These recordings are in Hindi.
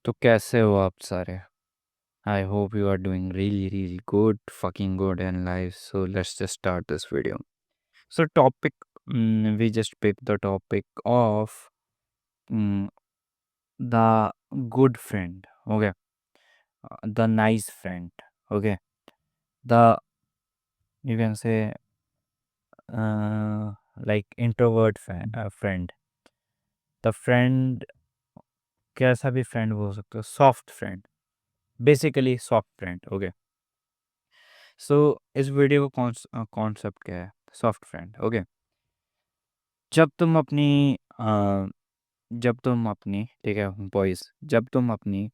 तो कैसे हो आप सारे? I hope you are doing really good, fucking good in life. So let's just start this video. So topic, we just picked the topic of mm, the good friend. Okay, the nice friend. Okay, the you can say like introvert friend. The friend कैसा भी फ्रेंड हो सकता है, soft friend, basically soft friend. Okay, so इस वीडियो का कॉन्सेप्ट क्या है? Soft friend. ओके, जब तुम अपनी जब तुम अपनी ठीक है बॉयज़, जब तुम अपनी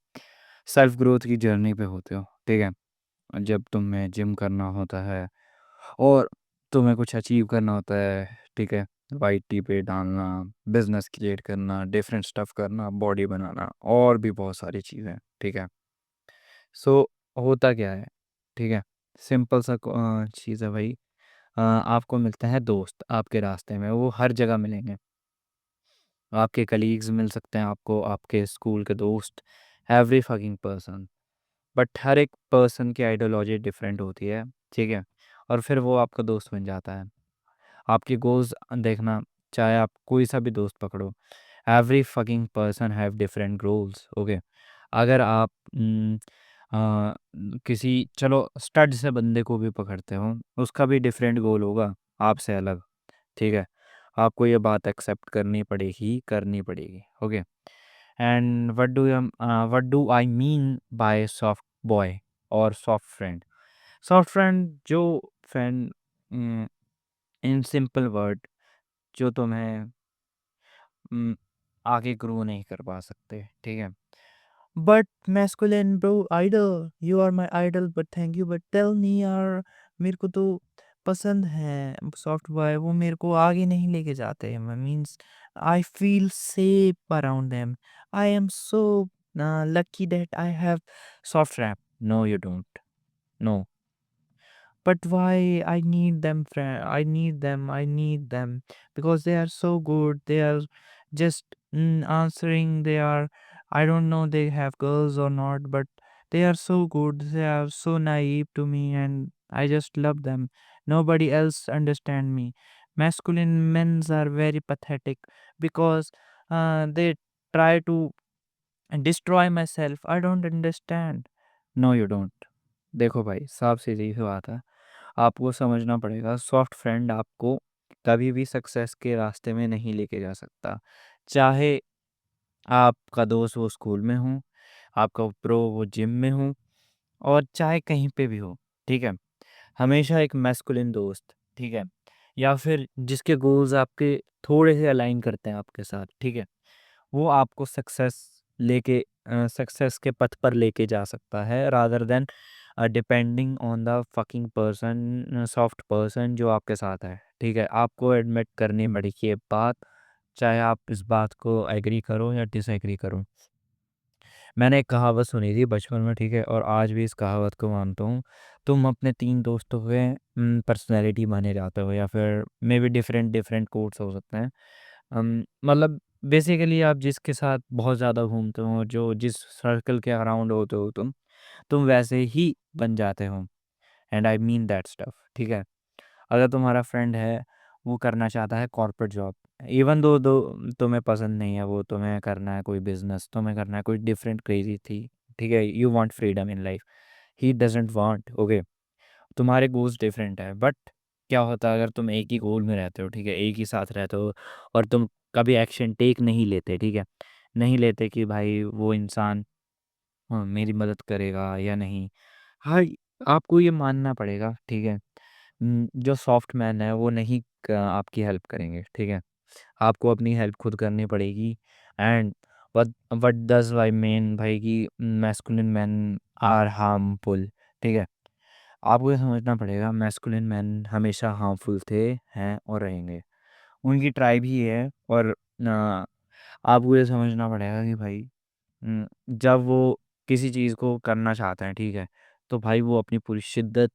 सेल्फ ग्रोथ की जर्नी पे होते हो, ठीक है, जब तुम्हें जिम करना होता है और तुम्हें कुछ अचीव करना होता है, ठीक है, वाइट टी पे डालना, बिजनेस क्रिएट करना, डिफरेंट स्टफ करना, बॉडी बनाना और भी बहुत सारी चीज़ें, ठीक है. सो होता क्या है, ठीक है, सिंपल सा चीज़ है भाई. आपको मिलते हैं दोस्त आपके रास्ते में, वो हर जगह मिलेंगे. आपके कलीग्स मिल सकते हैं आपको, आपके स्कूल के दोस्त, एवरी फकिंग पर्सन. बट हर एक पर्सन की आइडियोलॉजी डिफरेंट होती है, ठीक है, और फिर वो आपका दोस्त बन जाता है. आपके गोल्स देखना, चाहे आप कोई सा भी दोस्त पकड़ो, every fucking person have different goals. Okay, अगर आप किसी चलो स्टड से बंदे को भी पकड़ते हो, उसका भी डिफरेंट गोल होगा आपसे अलग, ठीक है. आपको ये बात एक्सेप्ट करनी पड़ेगी. Okay, and what do I mean by soft boy और सॉफ्ट फ्रेंड? सॉफ्ट फ्रेंड जो फ्रेंड, इन सिंपल वर्ड, जो तुम्हें आगे ग्रो नहीं कर पा सकते, ठीक है. But masculine bro idol, you are my idol but thank you but tell me यार, मेरे को तो पसंद है सॉफ्ट बॉय, वो मेरे को आगे नहीं लेके जाते. Means I feel safe around them. I am so lucky that I have soft rap. No you don't. No. But why I need them, friend? I need them because they are so good. They are just answering. They are, I don't know, they have girls or not, but they are so good. They are so naive to me, and I just love them. Nobody else understand me. Masculine men's are very pathetic because they try to destroy myself. I don't understand. No, you don't. देखो भाई, साफ सीधी सी बात है. आपको समझना पड़ेगा, सॉफ्ट फ्रेंड आपको कभी भी सक्सेस के रास्ते में नहीं लेके जा सकता. चाहे आपका दोस्त वो स्कूल में हो, आपका प्रो वो जिम में हो, और चाहे कहीं पे भी हो, ठीक है. हमेशा एक मैस्कुलिन दोस्त, ठीक है, या फिर जिसके गोल्स आपके थोड़े से अलाइन करते हैं आपके साथ, ठीक है, वो आपको सक्सेस के पथ पर लेके जा सकता है, rather than depending on the fucking person, soft person जो आपके साथ है, ठीक है. आपको एडमिट करनी पड़ेगी ये बात, चाहे आप इस बात को एग्री करो या डिसएग्री करो. मैंने एक कहावत सुनी थी बचपन में, ठीक है, और आज भी इस कहावत को मानता हूँ. तुम अपने 3 दोस्तों के पर्सनैलिटी माने जाते हो, या फिर may be different different quotes हो सकते हैं. मतलब बेसिकली आप जिसके साथ बहुत ज़्यादा घूमते हो, जो जिस सर्कल के अराउंड होते हो तुम वैसे ही बन जाते हो. And I mean that stuff, ठीक है. अगर तुम्हारा फ्रेंड है, वो करना चाहता है कॉर्पोरेट जॉब, इवन दो तुम्हें पसंद नहीं है वो, तुम्हें करना है कोई बिजनेस, तुम्हें करना है कोई डिफरेंट क्रेजी थी, ठीक है, you want freedom in life, he doesn't want. Okay, तुम्हारे गोल्स डिफरेंट है. बट क्या होता है अगर तुम एक ही गोल में रहते हो, ठीक है, एक ही साथ रहते हो, और तुम कभी एक्शन टेक नहीं लेते, ठीक है, नहीं लेते कि भाई वो इंसान मेरी मदद करेगा या नहीं. हाँ, आपको ये मानना पड़ेगा, ठीक है. जो सॉफ्ट मैन है वो नहीं आपकी हेल्प करेंगे, ठीक है, आपको अपनी हेल्प खुद करनी पड़ेगी. And what what does I mean भाई कि मैस्कुलिन मैन आर हार्मफुल, ठीक है. आपको ये समझना पड़ेगा, मैस्कुलिन मैन हमेशा हार्मफुल थे, हैं और रहेंगे. उनकी ट्राइब ही है. और आपको ये समझना पड़ेगा कि भाई जब वो किसी चीज़ को करना चाहते हैं, ठीक है, तो भाई वो अपनी पूरी शिद्दत,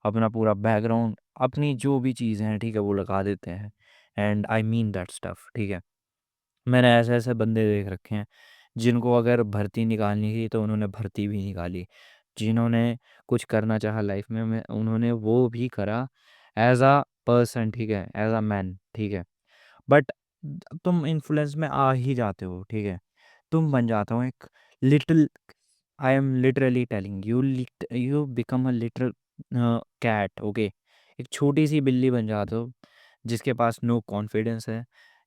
अपना पूरा बैकग्राउंड, अपनी जो भी चीज़ें हैं, ठीक है, वो लगा देते हैं. And I mean that stuff, ठीक है. मैंने ऐसे ऐसे बंदे देख रखे हैं जिनको अगर भर्ती निकालनी थी तो उन्होंने भर्ती भी निकाली, जिन्होंने कुछ करना चाहा लाइफ में उन्होंने वो भी करा एज अ पर्सन, ठीक है, एज अ मैन, ठीक है। बट तुम इन्फ्लुएंस में आ ही जाते हो, ठीक है, तुम बन जाता हो एक little, I am literally telling you, you become a little cat, okay, एक छोटी सी बिल्ली बन जाते हो जिसके पास नो कॉन्फिडेंस है,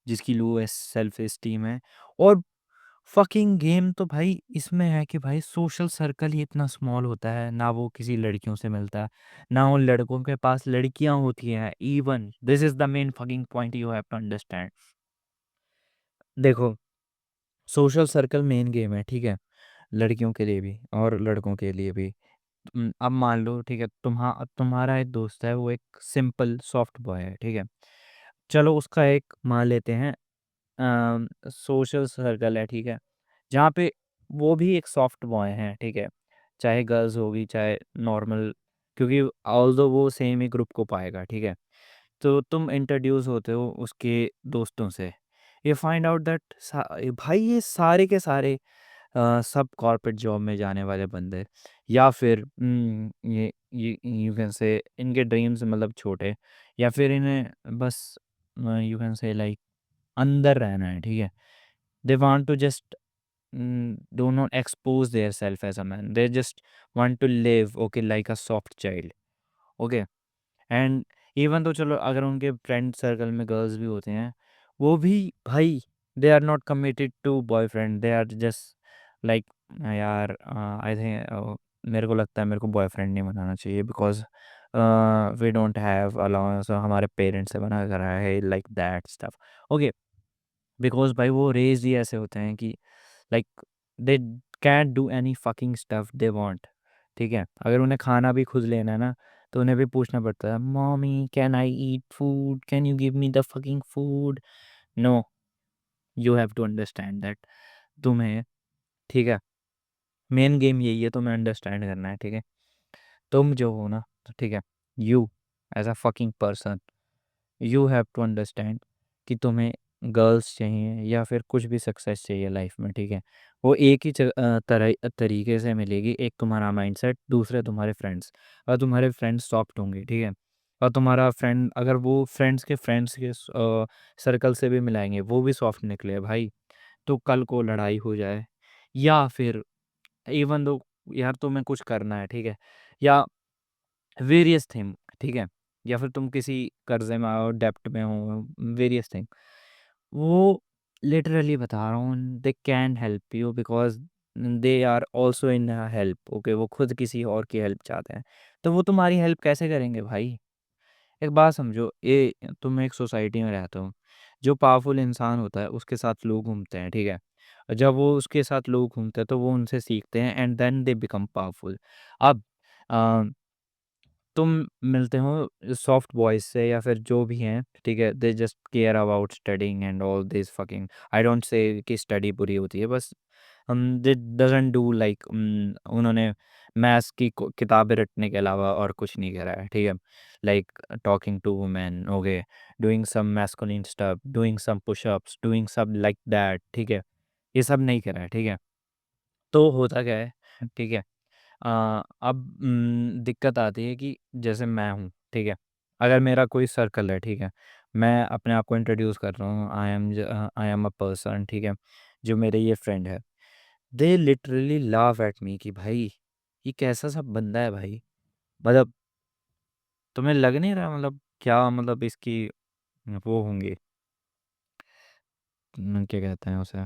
जिसकी लो सेल्फ एस्टीम है। और फकिंग गेम तो भाई इसमें है कि भाई सोशल सर्कल ही इतना स्मॉल होता है, ना वो किसी लड़कियों से मिलता है, ना उन लड़कों के पास लड़कियां होती हैं। Even this is the main fucking point you have to understand. देखो, सोशल सर्कल मेन गेम है, ठीक है, लड़कियों के लिए भी और लड़कों के लिए भी। अब मान लो, ठीक है, तुम्हारा एक दोस्त है, वो एक सिंपल सॉफ्ट बॉय है, ठीक है, चलो उसका एक मान लेते हैं सोशल सर्कल है, ठीक है, जहाँ पे वो भी एक सॉफ्ट बॉय है, ठीक है, चाहे गर्ल्स होगी चाहे नॉर्मल, क्योंकि ऑल्दो वो सेम ही ग्रुप को पाएगा, ठीक है। तो तुम इंट्रोड्यूस होते हो उसके दोस्तों से, ये फाइंड आउट दैट भाई ये सारे के सारे सब कॉर्पोरेट जॉब में जाने वाले बंदे, या फिर ये यू कैन से इनके ड्रीम्स मतलब छोटे, या फिर इन्हें बस यू कैन से लाइक अंदर रहना है, ठीक है, they want to just do not expose their self as a man, they just want to live okay like a soft child, okay. And even तो चलो अगर उनके फ्रेंड सर्कल में गर्ल्स भी होते हैं, वो भी भाई they are not committed to boyfriend, they are just like यार आई थिंक मेरे को लगता है मेरे को बॉयफ्रेंड नहीं बनाना चाहिए because we don't have allowance, हमारे पेरेंट्स से मना करा है like that stuff, okay. Because भाई वो रेज ही ऐसे होते हैं कि like they can't do any fucking stuff they want, ठीक है, अगर उन्हें खाना भी खुद लेना है ना, तो उन्हें भी पूछना पड़ता है, mommy can I eat food, can you give me the fucking food. No, you have to understand that तुम्हें, ठीक है, मेन गेम यही है, तुम्हें अंडरस्टैंड करना है, ठीक है, तुम जो हो ना, तो ठीक है, you as a fucking person, you have to understand कि तुम्हें गर्ल्स चाहिए या फिर कुछ भी सक्सेस चाहिए लाइफ में, ठीक है, वो एक ही तरीके से मिलेगी, एक तुम्हारा माइंडसेट, दूसरे तुम्हारे फ्रेंड्स, और तुम्हारे फ्रेंड्स सॉफ्ट होंगे, ठीक है, और तुम्हारा फ्रेंड अगर वो फ्रेंड्स के सर्कल से भी मिलाएंगे, वो भी सॉफ्ट निकले भाई, तो कल को लड़ाई हो जाए, या फिर इवन दो यार तुम्हें कुछ करना है, ठीक है, या वेरियस थिंग, ठीक है, या फिर तुम किसी कर्जे में हो, डेप्ट में हो, वेरियस थिंग, वो लिटरली बता रहा हूँ, they can help you because they are also in help, okay, वो खुद किसी और की हेल्प चाहते हैं, तो वो तुम्हारी हेल्प कैसे करेंगे भाई। एक बात समझो, ये तुम एक सोसाइटी में रहते हो, जो पावरफुल इंसान होता है उसके साथ लोग घूमते हैं, ठीक है, जब वो उसके साथ लोग घूमते हैं तो वो उनसे सीखते हैं and then they become powerful. अब तुम मिलते हो सॉफ्ट बॉयज से या फिर जो भी हैं, ठीक है, they just care about studying and all this fucking, I don't say कि स्टडी बुरी होती है, बस हम दे डजंट डू लाइक उन्होंने मैथ्स की किताबें रटने के अलावा और कुछ नहीं करा है, ठीक है, like talking to women, okay, doing some masculine stuff, doing some pushups, doing सब लाइक दैट, ठीक है, ये सब नहीं करा है, ठीक है। तो होता क्या है, ठीक है, अब दिक्कत आती है कि जैसे मैं हूँ, ठीक है, अगर मेरा कोई सर्कल है, ठीक है, मैं अपने आप को इंट्रोड्यूस कर रहा हूँ, आई एम अ पर्सन, ठीक है, जो मेरे ये फ्रेंड है, they literally laugh at me कि भाई ये कैसा सा बंदा है भाई, मतलब तुम्हें लग नहीं रहा मतलब क्या मतलब इसकी वो होंगे, क्या कहते हैं उसे,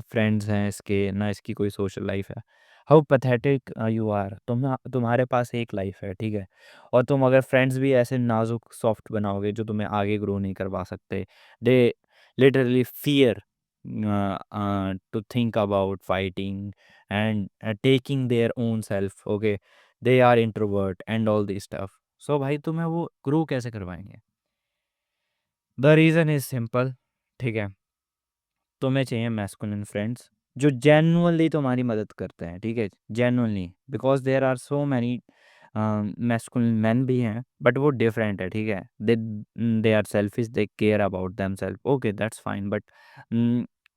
फ्रेंड्स हैं इसके ना, इसकी कोई सोशल लाइफ है, हाउ पैथेटिक यू आर, तुम्हारे पास एक लाइफ है, ठीक है, और तुम अगर फ्रेंड्स भी ऐसे नाजुक सॉफ्ट बनाओगे जो तुम्हें आगे ग्रो नहीं करवा सकते, they literally fear to think about fighting and taking their own self, okay, they are introvert and all this stuff, so भाई तुम्हें वो ग्रो कैसे करवाएंगे। द रीज़न इज सिंपल, ठीक है, तुम्हें चाहिए मैस्कुलिन फ्रेंड्स जो जेन्युइनली तुम्हारी मदद करते हैं, ठीक है, genuinely, because there are so many masculine man भी हैं बट वो डिफरेंट है, ठीक है, they are selfish, they care about them self, okay that's fine, but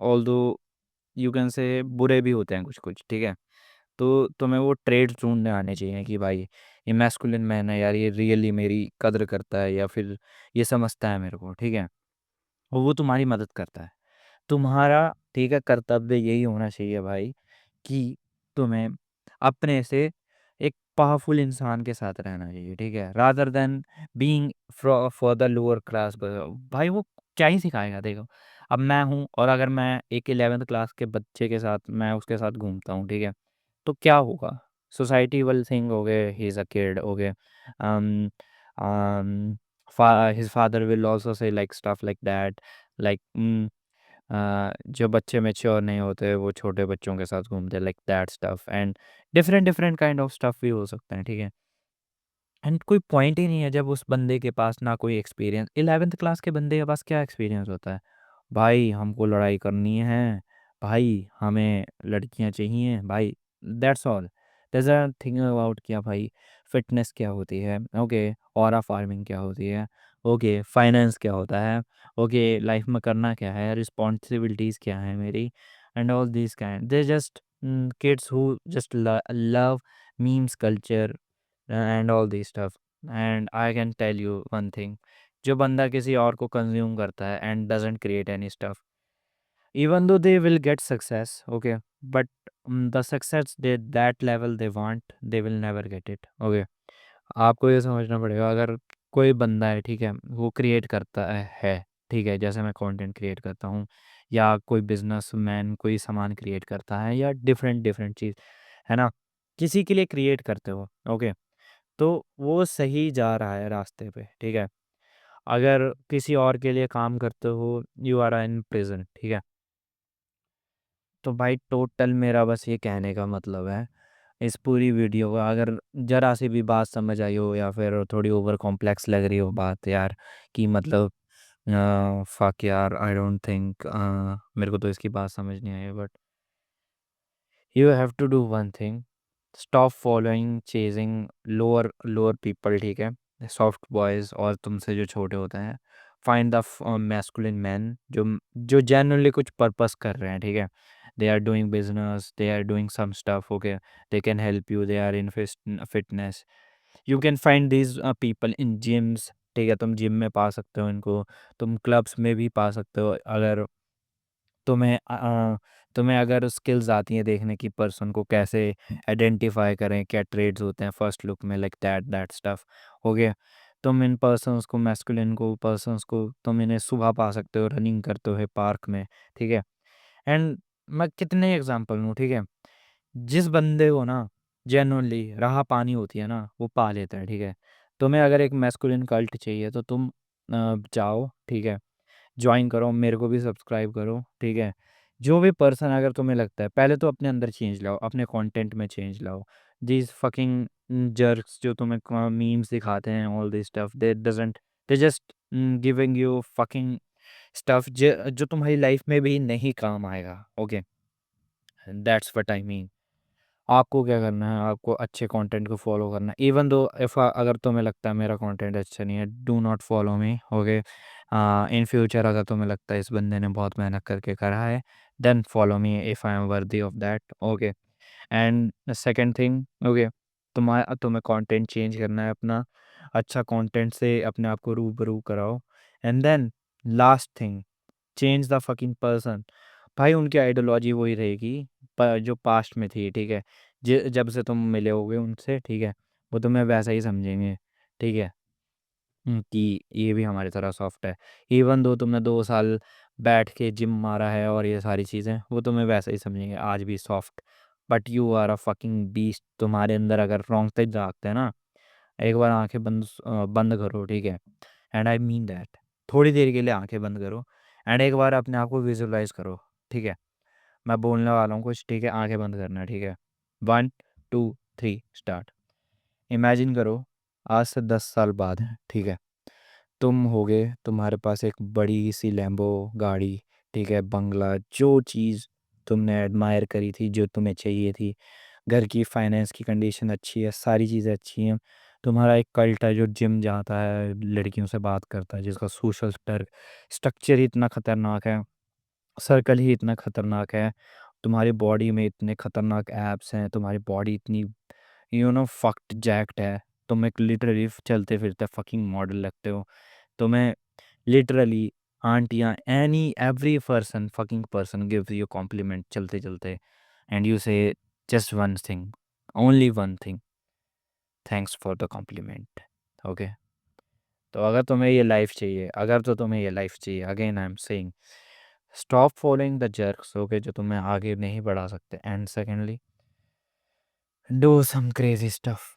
although you can say बुरे भी होते हैं कुछ कुछ, ठीक है। तो तुम्हें वो ट्रेड ढूंढने आने चाहिए कि भाई ये मैस्कुलिन मैन है यार, ये रियली मेरी कद्र करता है या फिर ये समझता है मेरे को, ठीक है। और वो तुम्हारी मदद करता है। तुम्हारा, ठीक है, कर्तव्य यही होना चाहिए भाई कि तुम्हें अपने से एक पावरफुल इंसान के साथ रहना चाहिए, ठीक है, rather than being for the lower class. भाई वो क्या ही सिखाएगा, देखो। अब मैं हूँ और अगर मैं एक 11th क्लास के बच्चे के साथ मैं उसके साथ घूमता हूँ, ठीक है, तो क्या होगा? Society will think, okay he is a kid, okay, um his father will also say like stuff like that, like जो बच्चे मैच्योर नहीं होते वो छोटे बच्चों के साथ घूमते, like that stuff, and different different kind of stuff भी हो सकते हैं, ठीक है। एंड कोई पॉइंट ही नहीं है जब उस बंदे के पास ना कोई एक्सपीरियंस। 11th क्लास के बंदे के पास क्या एक्सपीरियंस होता है? भाई हमको लड़ाई करनी है, भाई हमें लड़कियां चाहिए, भाई that's all. there's a thing about क्या भाई, फिटनेस क्या होती है, ओके, ऑरा फार्मिंग क्या होती है, ओके, फाइनेंस क्या होता है, ओके, लाइफ में करना क्या है, रिस्पॉन्सिबिलिटीज़ क्या है मेरी, and all this kind they just kids who just love memes culture and all this stuff. And I can tell you one thing, जो बंदा किसी और को कंज्यूम करता है and doesn't create any stuff, even though they will get success, okay, but the success that level they want, they will never get it, okay। आपको ये समझना पड़ेगा, अगर कोई बंदा है, ठीक है, वो क्रिएट करता है, ठीक है, जैसे मैं कंटेंट क्रिएट करता हूँ, या कोई बिजनेसमैन कोई सामान क्रिएट करता है, या डिफरेंट डिफरेंट चीज़, है ना, किसी के लिए क्रिएट करते हो, ओके, तो वो सही जा रहा है रास्ते पे, ठीक है। अगर किसी और के लिए काम करते हो, यू आर इन प्रिजन, ठीक है। तो भाई टोटल मेरा बस ये कहने का मतलब है, इस पूरी वीडियो का अगर ज़रा सी भी बात समझ आई हो या फिर थोड़ी ओवर कॉम्प्लेक्स लग रही हो बात यार, कि मतलब फक यार, आई डोंट थिंक, मेरे को तो इसकी बात समझ नहीं आई, but you have to do one thing, stop following chasing lower lower people, ठीक है, सॉफ्ट बॉयज़ और तुमसे जो छोटे होते हैं। फाइंड द मैस्कुलिन मैन जो जो जेन्युइनली कुछ पर्पस कर रहे हैं, ठीक है, they are doing business, they are doing some stuff, okay, they can help you, they are in fitness. You can find these people in gyms, ठीक है, तुम जिम में पा सकते हो इनको, तुम क्लब्स में भी पा सकते हो। अगर तुम्हें तुम्हें अगर स्किल्स आती हैं देखने की पर्सन को कैसे आइडेंटिफाई करें, क्या ट्रेड्स होते हैं फर्स्ट लुक में, लाइक दैट दैट स्टफ, हो गया। तुम इन पर्सन्स को, मैस्कुलिन को पर्सन्स को, तुम इन्हें सुबह पा सकते हो रनिंग करते हुए पार्क में, ठीक है। एंड मैं कितने एग्जांपल लूँ, ठीक है, जिस बंदे को ना जेन्युइनली राह पानी होती है ना, वो पा लेता है, ठीक है। तुम्हें अगर एक मैस्कुलिन कल्ट चाहिए तो तुम जाओ, ठीक है, जॉइन करो, मेरे को भी सब्सक्राइब करो, ठीक है। जो भी पर्सन अगर तुम्हें लगता है, पहले तो अपने अंदर चेंज लाओ, अपने कंटेंट में चेंज लाओ। दीज फकिंग जर्क्स जो तुम्हें मीम्स दिखाते हैं, all this stuff, they doesn't, they just giving you fucking stuff जो तुम्हारी लाइफ में भी नहीं काम आएगा, okay, that's what I mean. आपको क्या करना है, आपको अच्छे कंटेंट को फॉलो करना है, इवन दो इफ़ अगर तुम्हें लगता है मेरा कंटेंट अच्छा नहीं है, do not follow me, okay. In future अगर तुम्हें लगता है इस बंदे ने बहुत मेहनत करके करा है, then follow me if I am worthy of that, okay. And second thing, okay, तुम्हें कंटेंट चेंज करना है अपना, अच्छा कंटेंट से अपने आप को रूबरू कराओ। And then last thing, change the fucking person. भाई उनकी आइडियोलॉजी वही रहेगी जो पास्ट में थी, ठीक है। जब से तुम मिले होगे उनसे, ठीक है, वो तुम्हें वैसा ही समझेंगे, ठीक है। कि ये भी हमारी तरह सॉफ्ट है, इवन दो तुमने 2 साल बैठ के जिम मारा है और ये सारी चीज़ें, वो तुम्हें वैसा ही समझेंगे आज भी soft. But you are a fucking beast. तुम्हारे अंदर अगर रोंगटे जागते हैं ना, एक बार आंखें बंद करो, ठीक है, एंड आई मीन दैट, थोड़ी देर के लिए आंखें बंद करो एंड एक बार अपने आप को विजुअलाइज करो, ठीक है। मैं बोलने वाला हूँ कुछ, ठीक है, आंखें बंद करना, ठीक है। 1 2 3 स्टार्ट। इमेजिन करो आज से 10 साल बाद है, ठीक है, तुम होगे, तुम्हारे पास एक बड़ी सी लैम्बो गाड़ी, ठीक है, बंगला, जो चीज़ तुमने एडमायर करी थी, जो तुम्हें चाहिए थी, घर की फाइनेंस की कंडीशन अच्छी है, सारी चीज़ें अच्छी हैं। तुम्हारा एक कल्ट है जो जिम जाता है, लड़कियों से बात करता है, जिसका सोशल स्ट्रक्चर ही इतना खतरनाक है, सर्कल ही इतना खतरनाक है, तुम्हारी बॉडी में इतने खतरनाक एब्स हैं, तुम्हारी बॉडी इतनी फक्ड जैक्ड है, तुम एक लिटरली चलते फिरते फकिंग मॉडल लगते हो। तुम्हें लिटरली आंटियां, any every person fucking person gives you compliment चलते चलते, and you say just one thing, only one thing, thanks for the compliment. Okay, तो अगर तो तुम्हें ये लाइफ चाहिए, again I am saying, stop following the jerks, okay, जो तुम्हें आगे नहीं बढ़ा सकते, and secondly do some crazy stuff.